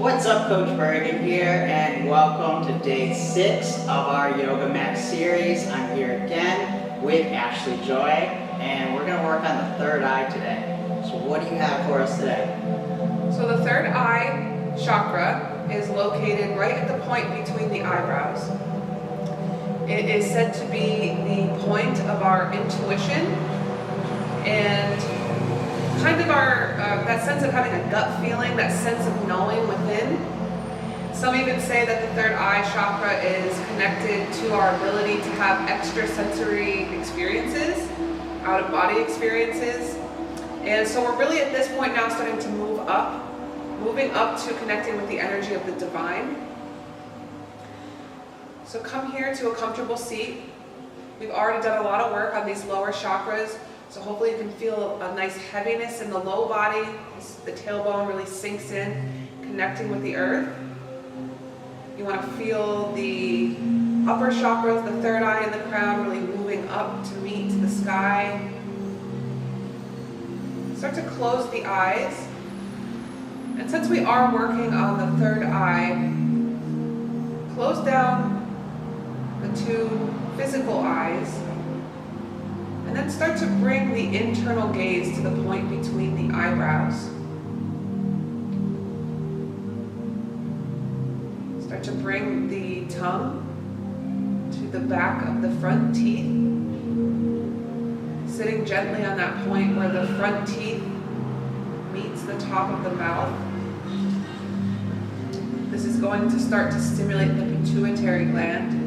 What's up, Coach Bergen here, and welcome to day 6 of our Yoga Mat series. I'm here again with Ashley Joy, and we're going to work on the third eye today. So what do you have for us today? So the third eye chakra is located right at the point between the eyebrows. It is said to be the point of our intuition and kind of our that sense of having a gut feeling, that sense of knowing within. Some even say that the third eye chakra is connected to our ability to have extrasensory experiences, out-of-body experiences. And so we're really at this point now starting to moving up to connecting with the energy of the divine. So come here to a comfortable seat. We've already done a lot of work on these lower chakras. So hopefully you can feel a nice heaviness in the low body. The tailbone really sinks in, connecting with the earth. You want to feel the upper chakras, the third eye and the crown, really moving up to meet the sky. Start to close the eyes. And since we are working on the third eye, close down the two physical eyes. And then start to bring the internal gaze to the point between the eyebrows. Start to bring the tongue to the back of the front teeth, sitting gently on that point where the front teeth meets the top of the mouth. This is going to start to stimulate the pituitary gland.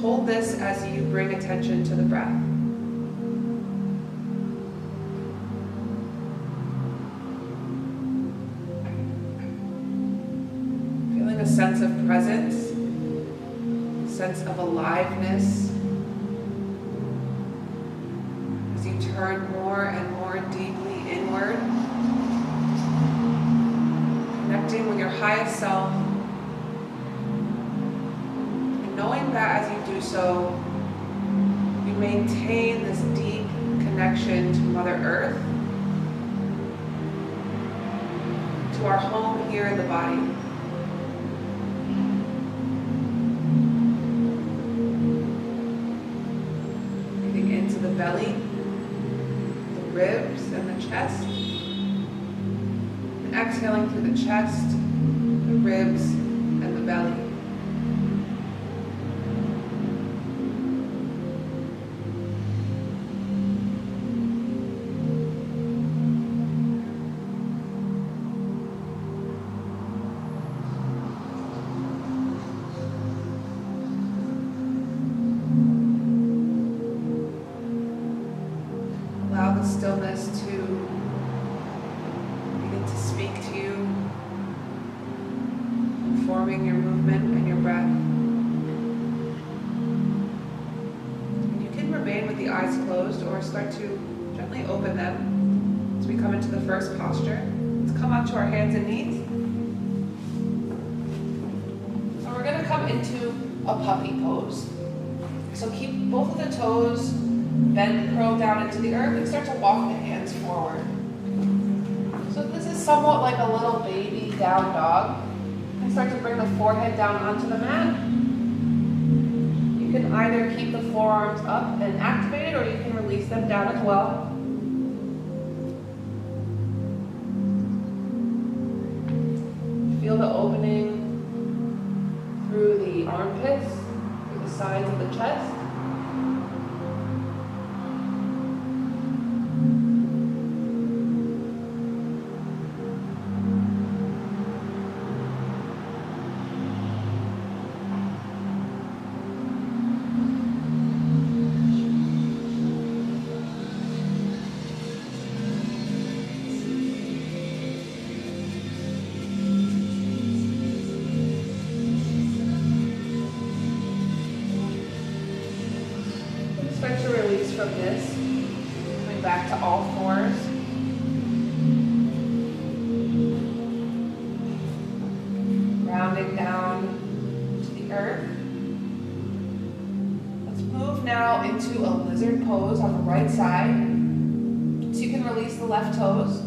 Hold this as you bring attention to the breath. Feeling a sense of presence, a sense of aliveness as you turn more and more deeply inward, connecting with your highest self. Knowing that as you do so, you maintain this deep connection to Mother Earth, to our home here in the body. Breathing into the belly, the ribs and the chest, and exhaling through the chest, the ribs, and the belly. Allow the stillness to begin to speak to you, informing your movement and your breath. And you can remain with the eyes closed or start to gently open them as we come into the first posture. Let's come onto our hands and knees. And we're going to come into a puppy pose. So keep both of the toes bend, curl down into the earth, and start to walk the hands forward. So this is somewhat like a little baby down dog. And start to bring the forehead down onto the mat. You can either keep the forearms up and activated, or you can release them down as well. Feel the opening through the armpits, through the sides of the chest. Start to release from this, coming back to all fours. Grounding down to the earth. Let's move now into a lizard pose on the right side. So you can release the left toes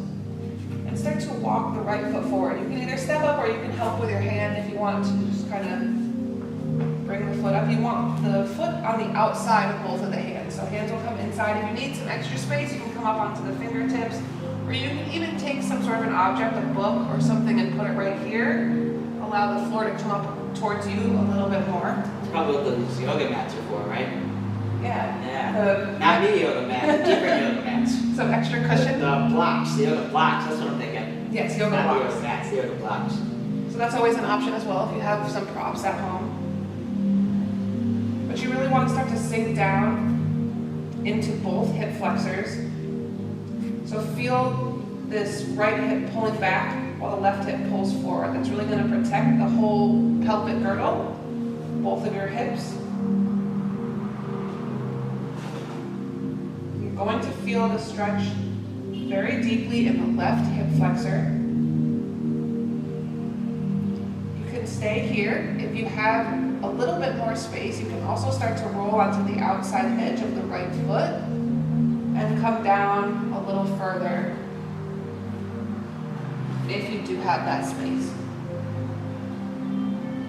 and start to walk the right foot forward. You can either step up or you can help with your hand if you want to just kind of bring the foot up. You want the foot on the outside of both of the hands. So hands will come inside. If you need some extra space, you can come up onto the fingertips. Or you can even take some sort of an object, a book or something, and put it right here. Allow the floor to come up towards you a little bit more. That's probably what those yoga mats are for, right? Yeah. Not me yoga mats, different yoga mats. Some extra cushion. The blocks, the yoga blocks, that's what I'm thinking. Yes, yoga Not blocks. the yoga mats, the yoga blocks. So that's always an option as well if you have some props at home. But you really want to start to sink down into both hip flexors. So feel this right hip pulling back while the left hip pulls forward. That's really going to protect the whole pelvic girdle, both of your hips. You're going to feel the stretch very deeply in the left hip flexor. You can stay here. If you have a little bit more space, you can also start to roll onto the outside edge of the right foot and come down a little further if you do have that space.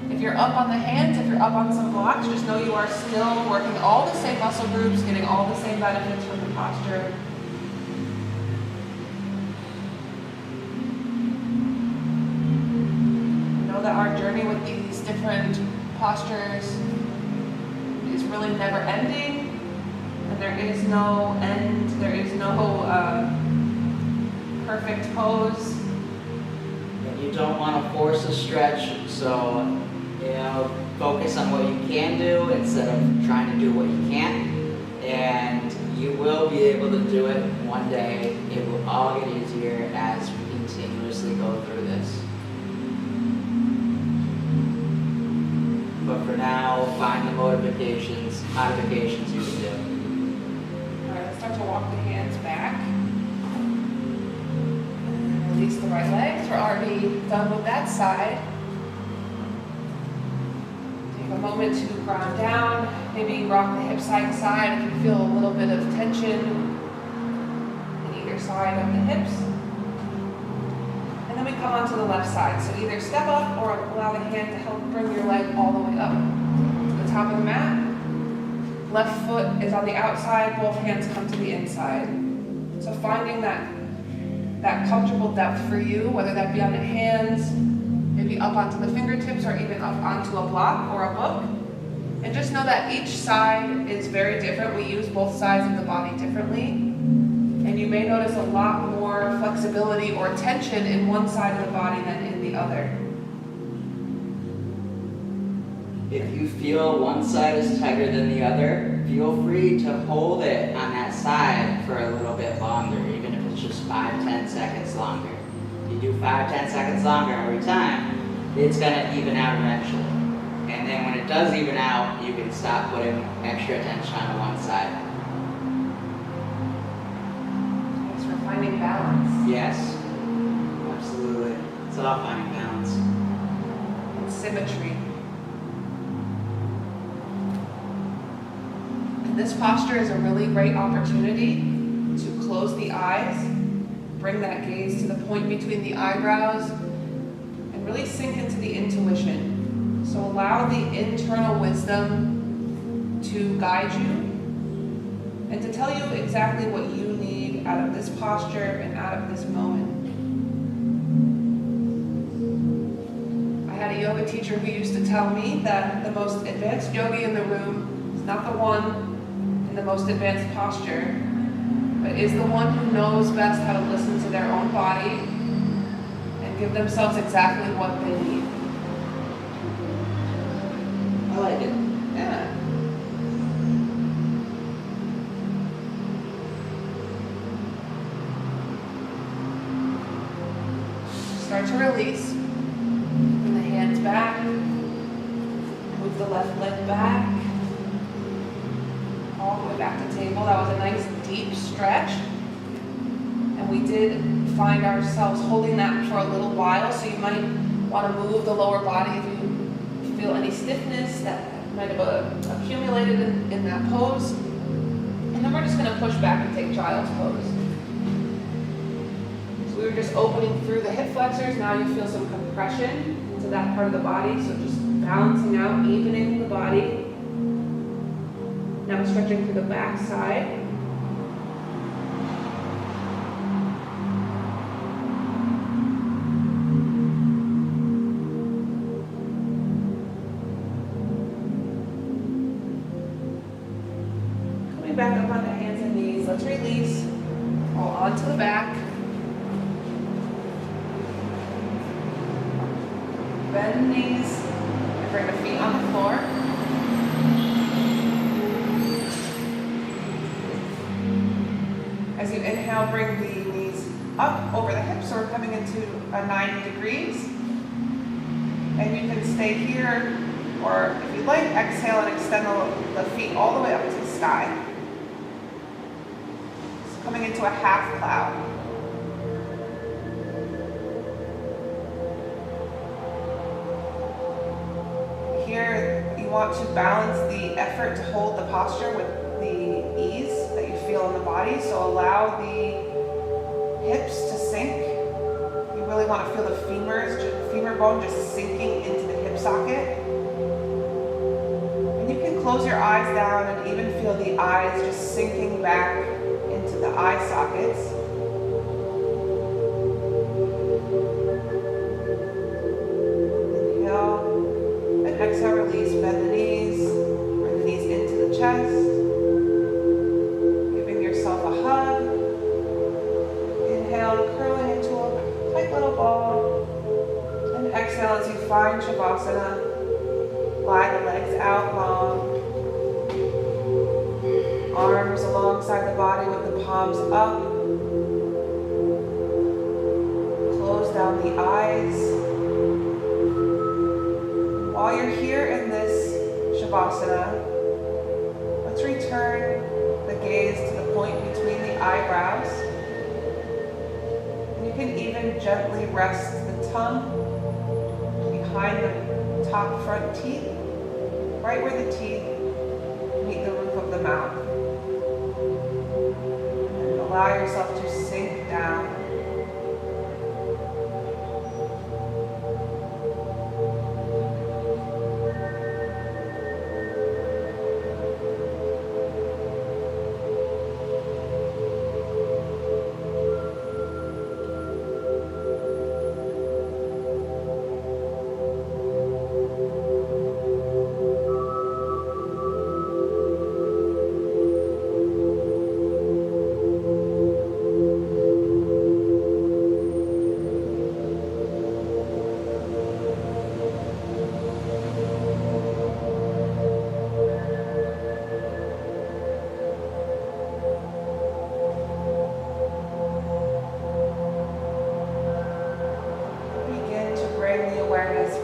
If you're up on the hands, if you're up on some blocks, just know you are still working all the same muscle groups, getting all the same benefits from the posture. Know that our journey with these different postures is really never ending, and there is no end, there is no perfect pose. And you don't want to force a stretch, so focus on what you can do instead of trying to do what you can't, and you will be able to do it one day. It will all get easier as we continuously go through this. But for now, find the modifications you can do. Alright, let's start to walk the hands back. And release the right legs. We're already done with that side. Take a moment to ground down. Maybe rock the hips side to side if you feel a little bit of tension in either side of the hips. And then we come onto the left side. So either step up or allow the hand to help bring your leg all the way up to the top of the mat. Left foot is on the outside, both hands come to the inside. So finding that comfortable depth for you, whether that be on the hands, maybe up onto the fingertips, or even up onto a block or a book. And just know that each side is very different. We use both sides of the body differently. And you may notice a lot more flexibility or tension in one side of the body than in the other. If you feel one side is tighter than the other, feel free to hold it on that side for a little bit longer, even if it's just 5-10 seconds longer. If you do 5-10 seconds longer every time, it's going to even out eventually. And then when it does even out, you can stop putting extra attention on one side. Thanks for finding balance. Yes, absolutely. It's all finding balance. And symmetry. This posture is a really great opportunity to close the eyes, bring that gaze to the point between the eyebrows, and really sink into the intuition. So allow the internal wisdom to guide you and to tell you exactly what you need out of this posture and out of this moment. I had a yoga teacher who used to tell me that the most advanced yogi in the room is not the one in the most advanced posture, but is the one who knows best how to listen to their own body and give themselves exactly what they need. I like it. Yeah. Start to release. Bring the hands back. Move the left leg back. All the way back to table. That was a nice deep stretch. And we did find ourselves holding that for a little while, so you might want to move the lower body if you feel any stiffness that might have accumulated in that pose. And And then we're just going to push back and take child's pose. So we were just opening through the hip flexors. Now you feel some compression into that part of the body. So just balancing out, evening the body. Now stretching through the back side. Back up on the hands and knees. Let's release all onto the back. Bend the knees and bring the feet on the floor. As you inhale, bring the knees up over the hips, so we're coming into a 90 degrees. And you can stay here, or if you'd like, exhale and extend the feet all the way up to the sky. Coming into a half cloud. Here, you want to balance the effort to hold the posture with the ease that you feel in the body. So allow the hips to sink. You really want to feel the femur bone just sinking into the hip socket. And you can close your eyes down and even feel the eyes just sinking back into the eye sockets. Inhale and exhale, release, bend the knees, bring the knees into the chest, giving yourself a hug. Inhale, curling into a tight little ball, and exhale as you find Shavasana. Lie the legs out long. Arms alongside the body with the palms up. Close down the eyes. While you're here in this Shavasana, let's return the gaze to the point between the eyebrows. And you can even gently rest the tongue behind the top front teeth, right where the teeth meet the roof of the mouth. Allow yourself to sink down.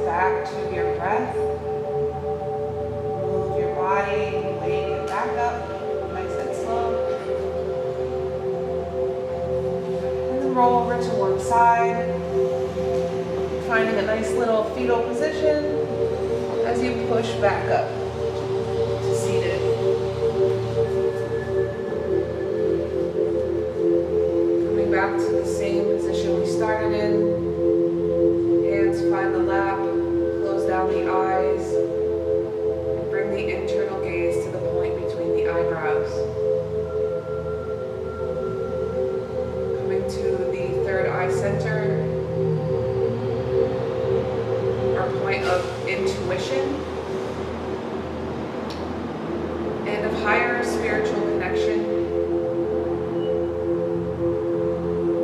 Back to your breath. Move your body, wake it back up, nice and slow. And then roll over to one side, finding a nice little fetal position as you push back up to seated. Coming back to the same position we started in. Hands find the lap. Down the eyes and bring the internal gaze to the point between the eyebrows. Coming to the third eye center, our point of intuition and of higher spiritual connection.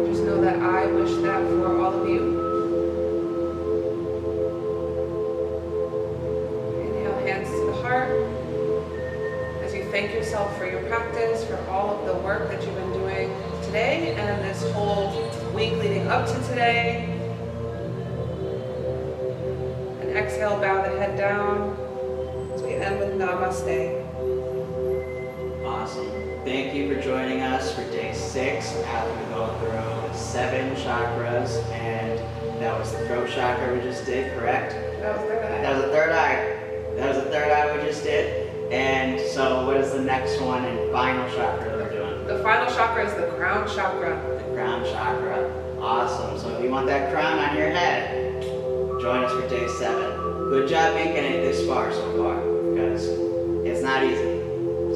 Just know that I wish that for all of you. As you thank yourself for your practice, for all of the work that you've been doing today and this whole week leading up to today. And exhale, bow the head down as we end with Namaste. Awesome. Thank you for joining us for day 6 after we go through 7 chakras, and that was the throat chakra we just did, correct? That was the third eye. That was the third eye. That was the third eye we just did. And so what is the next one and final chakra that we're doing? The final chakra is the crown chakra. The crown chakra. Awesome. So if you want that crown on your head, join us for day 7. Good job making it this far so far.